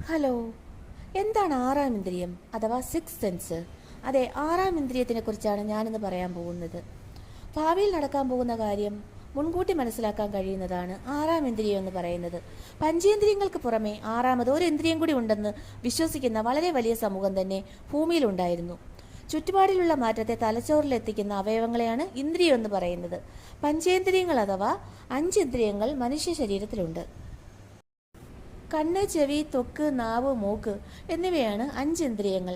Hello, എന്താണ് ആറാം ഇന്ദ്രിയം അഥവാ സിക്സ് സെൻസ്? അതെ, ആറാം ഇന്ദ്രിയത്തിനെ കുറിച്ചാണ് ഞാനിന്ന് പറയാൻ പോകുന്നത്. ഭാവിയിൽ നടക്കാൻ പോകുന്ന കാര്യം മുൻകൂട്ടി മനസ്സിലാക്കാൻ കഴിയുന്നതാണ് ആറാം ഇന്ദ്രിയം എന്ന് പറയുന്നത്. പഞ്ചേന്ദ്രിയങ്ങൾക്ക് പുറമെ ആറാമത് ഒരു ഇന്ദ്രിയം കൂടി ഉണ്ടെന്ന് വിശ്വസിക്കുന്ന വളരെ വലിയ സമൂഹം തന്നെ ഭൂമിയിലുണ്ടായിരുന്നു. ചുറ്റുപാടിലുള്ള മാറ്റത്തെ തലച്ചോറിലെത്തിക്കുന്ന അവയവങ്ങളെയാണ് ഇന്ദ്രിയം എന്ന് പറയുന്നത്. പഞ്ചേന്ദ്രിയങ്ങൾ അഥവാ 5 ഇന്ദ്രിയങ്ങൾ മനുഷ്യ ശരീരത്തിലുണ്ട്. കണ്ണ്, ചെവി, ത്വക്ക്, നാവ്, മൂക്ക് എന്നിവയാണ് 5 ഇന്ദ്രിയങ്ങൾ.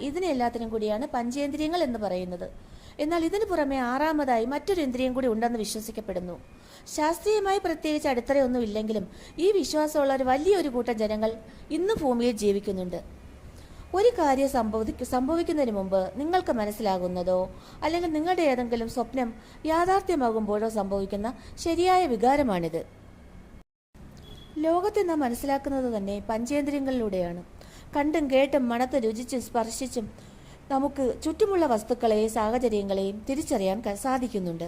ഇതിനെല്ലാത്തിനും കൂടിയാണ് പഞ്ചേന്ദ്രിയങ്ങൾ എന്ന് പറയുന്നത്. എന്നാൽ ഇതിനു പുറമെ ആറാമതായി മറ്റൊരു ഇന്ദ്രിയം കൂടി ഉണ്ടെന്ന് വിശ്വസിക്കപ്പെടുന്നു. ശാസ്ത്രീയമായി പ്രത്യേകിച്ച് അടിത്തറയൊന്നും ഇല്ലെങ്കിലും ഈ വിശ്വാസമുള്ള ഒരു വലിയൊരു കൂട്ടം ജനങ്ങൾ ഇന്ന് ഭൂമിയിൽ ജീവിക്കുന്നുണ്ട്. ഒരു കാര്യം സംഭവിക്കുന്നതിന് മുമ്പ് നിങ്ങൾക്ക് മനസ്സിലാകുന്നതോ അല്ലെങ്കിൽ നിങ്ങളുടെ ഏതെങ്കിലും സ്വപ്നം യാഥാർത്ഥ്യമാകുമ്പോഴോ സംഭവിക്കുന്ന ശരിയായ വികാരമാണിത്. ലോകത്തെ നാം മനസ്സിലാക്കുന്നത് തന്നെ പഞ്ചേന്ദ്രിയങ്ങളിലൂടെയാണ്. കണ്ടും കേട്ടും മണത്തും രുചിച്ചും സ്പർശിച്ചും നമുക്ക് ചുറ്റുമുള്ള വസ്തുക്കളെയും സാഹചര്യങ്ങളെയും തിരിച്ചറിയാൻ സാധിക്കുന്നുണ്ട്.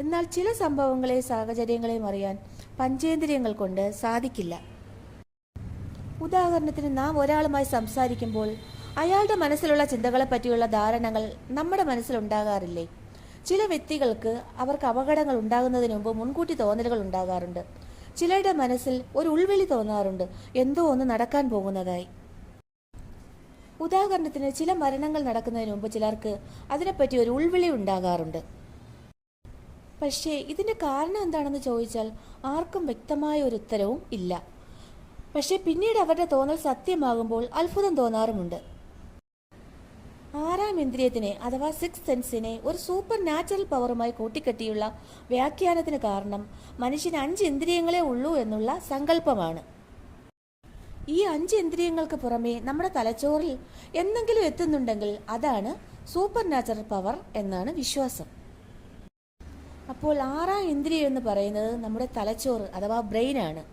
എന്നാൽ ചില സംഭവങ്ങളെയും സാഹചര്യങ്ങളെയും അറിയാൻ പഞ്ചേന്ദ്രിയങ്ങൾ കൊണ്ട് സാധിക്കില്ല. ഉദാഹരണത്തിന്, നാം ഒരാളുമായി സംസാരിക്കുമ്പോൾ അയാളുടെ മനസ്സിലുള്ള ചിന്തകളെ പറ്റിയുള്ള ധാരണകൾ നമ്മുടെ മനസ്സിലുണ്ടാകാറില്ലേ? ചില വ്യക്തികൾക്ക് അവർക്ക് അപകടങ്ങൾ ഉണ്ടാകുന്നതിന് മുമ്പ് മുൻകൂട്ടി തോന്നലുകൾ ഉണ്ടാകാറുണ്ട്. ചിലരുടെ മനസ്സിൽ ഒരു ഉൾവിളി തോന്നാറുണ്ട്, എന്തോ ഒന്ന് നടക്കാൻ പോകുന്നതായി. ഉദാഹരണത്തിന്, ചില മരണങ്ങൾ നടക്കുന്നതിന് മുമ്പ് ചിലർക്ക് അതിനെപ്പറ്റി ഒരു ഉൾവിളി ഉണ്ടാകാറുണ്ട്. പക്ഷേ ഇതിന്റെ കാരണം എന്താണെന്ന് ചോദിച്ചാൽ ആർക്കും വ്യക്തമായ ഒരു ഉത്തരവും ഇല്ല. പക്ഷേ പിന്നീട് അവരുടെ തോന്നൽ സത്യമാകുമ്പോൾ അത്ഭുതം തോന്നാറുമുണ്ട്. ആറാം ഇന്ദ്രിയത്തിനെ അഥവാ സിക്സ് സെൻസിനെ ഒരു സൂപ്പർ നാച്ചുറൽ പവറുമായി കൂട്ടിക്കെട്ടിയുള്ള വ്യാഖ്യാനത്തിന് കാരണം മനുഷ്യന് 5 ഇന്ദ്രിയങ്ങളെ ഉള്ളൂ എന്നുള്ള സങ്കല്പമാണ്. ഈ 5 ഇന്ദ്രിയങ്ങൾക്ക് പുറമെ നമ്മുടെ തലച്ചോറിൽ എന്തെങ്കിലും എത്തുന്നുണ്ടെങ്കിൽ അതാണ് സൂപ്പർ നാച്ചുറൽ പവർ എന്നാണ് വിശ്വാസം. അപ്പോൾ ആറാം ഇന്ദ്രിയം എന്ന് പറയുന്നത് നമ്മുടെ തലച്ചോറ് അഥവാ ബ്രെയിനാണ്.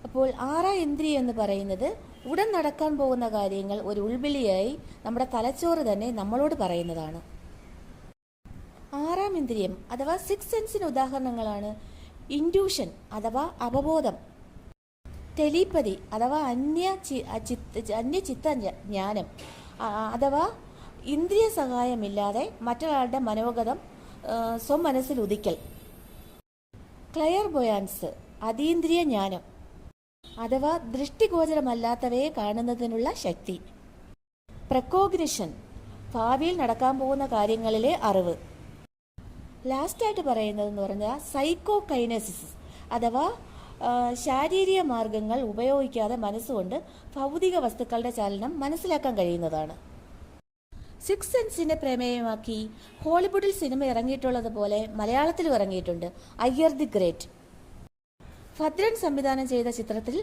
അപ്പോൾ ആറാം ഇന്ദ്രിയം എന്ന് പറയുന്നത് ഉടൻ നടക്കാൻ പോകുന്ന കാര്യങ്ങൾ ഒരു ഉൾവിളിയായി നമ്മുടെ തലച്ചോറ് തന്നെ നമ്മളോട് പറയുന്നതാണ്. ആറാം ഇന്ദ്രിയം അഥവാ സിക്സ് സെൻസിന് ഉദാഹരണങ്ങളാണ് ഇൻഡ്യൂഷൻ അഥവാ അവബോധം, ടെലിപ്പതി അഥവാ അന്യചിത്ത ജ്ഞാനം അഥവാ ഇന്ദ്രിയ സഹായമില്ലാതെ മറ്റൊരാളുടെ മനോഗതം സ്വമനസ്സിൽ ഉദിക്കൽ, ക്ലയർബോയാൻസ് അതീന്ദ്രിയ ജ്ഞാനം അഥവാ ദൃഷ്ടിഗോചരമല്ലാത്തവയെ കാണുന്നതിനുള്ള ശക്തി, പ്രകോഗ്നിഷൻ ഭാവിയിൽ നടക്കാൻ പോകുന്ന കാര്യങ്ങളിലെ അറിവ്. ലാസ്റ്റായിട്ട് പറയുന്നതെന്ന് പറഞ്ഞാൽ സൈക്കോകൈനസിസ് അഥവാ ശാരീരിക മാർഗങ്ങൾ ഉപയോഗിക്കാതെ മനസ്സുകൊണ്ട് ഭൗതിക വസ്തുക്കളുടെ ചലനം മനസ്സിലാക്കാൻ കഴിയുന്നതാണ്. സിക്സ് സെൻസിനെ പ്രമേയമാക്കി ഹോളിവുഡിൽ സിനിമ ഇറങ്ങിയിട്ടുള്ളതുപോലെ മലയാളത്തിലും ഇറങ്ങിയിട്ടുണ്ട് അയ്യർ ദി ഗ്രേറ്റ്. ഭദ്രൻ സംവിധാനം ചെയ്ത ചിത്രത്തിൽ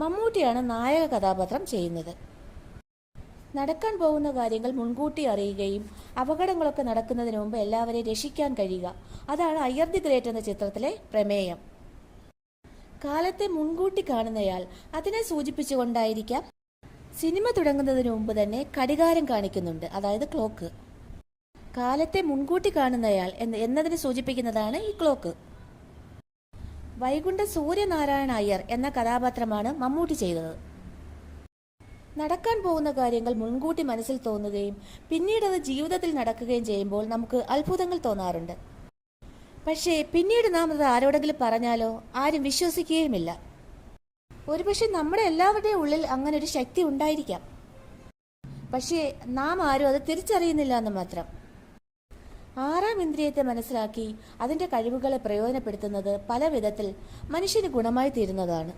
മമ്മൂട്ടിയാണ് നായക കഥാപാത്രം ചെയ്യുന്നത്. നടക്കാൻ പോകുന്ന കാര്യങ്ങൾ മുൻകൂട്ടി അറിയുകയും അപകടങ്ങളൊക്കെ നടക്കുന്നതിന് മുമ്പ് എല്ലാവരെയും രക്ഷിക്കാൻ കഴിയുക, അതാണ് അയ്യർ ദി ഗ്രേറ്റ് എന്ന ചിത്രത്തിലെ പ്രമേയം. കാലത്തെ മുൻകൂട്ടി കാണുന്നയാൾ അതിനെ സൂചിപ്പിച്ചുകൊണ്ടായിരിക്കാം സിനിമ തുടങ്ങുന്നതിന് മുമ്പ് തന്നെ ഘടികാരം കാണിക്കുന്നുണ്ട്, അതായത് ക്ലോക്ക്. കാലത്തെ മുൻകൂട്ടി കാണുന്നയാൾ എന്നതിനെ സൂചിപ്പിക്കുന്നതാണ് ഈ ക്ലോക്ക്. വൈകുണ്ഠ സൂര്യനാരായണ അയ്യർ എന്ന കഥാപാത്രമാണ് മമ്മൂട്ടി ചെയ്തത്. നടക്കാൻ പോകുന്ന കാര്യങ്ങൾ മുൻകൂട്ടി മനസ്സിൽ തോന്നുകയും പിന്നീട് അത് ജീവിതത്തിൽ നടക്കുകയും ചെയ്യുമ്പോൾ നമുക്ക് അത്ഭുതങ്ങൾ തോന്നാറുണ്ട്. പക്ഷേ പിന്നീട് നാം അത് ആരോടെങ്കിലും പറഞ്ഞാലോ ആരും വിശ്വസിക്കുകയുമില്ല. ഒരുപക്ഷെ നമ്മുടെ എല്ലാവരുടെയും ഉള്ളിൽ അങ്ങനെ ഒരു ശക്തി ഉണ്ടായിരിക്കാം, പക്ഷേ നാം ആരും അത് തിരിച്ചറിയുന്നില്ല എന്ന് മാത്രം. ആറാം ഇന്ദ്രിയത്തെ മനസ്സിലാക്കി അതിന്റെ കഴിവുകളെ പ്രയോജനപ്പെടുത്തുന്നത് പല വിധത്തിൽ മനുഷ്യന് ഗുണമായി തീരുന്നതാണ്.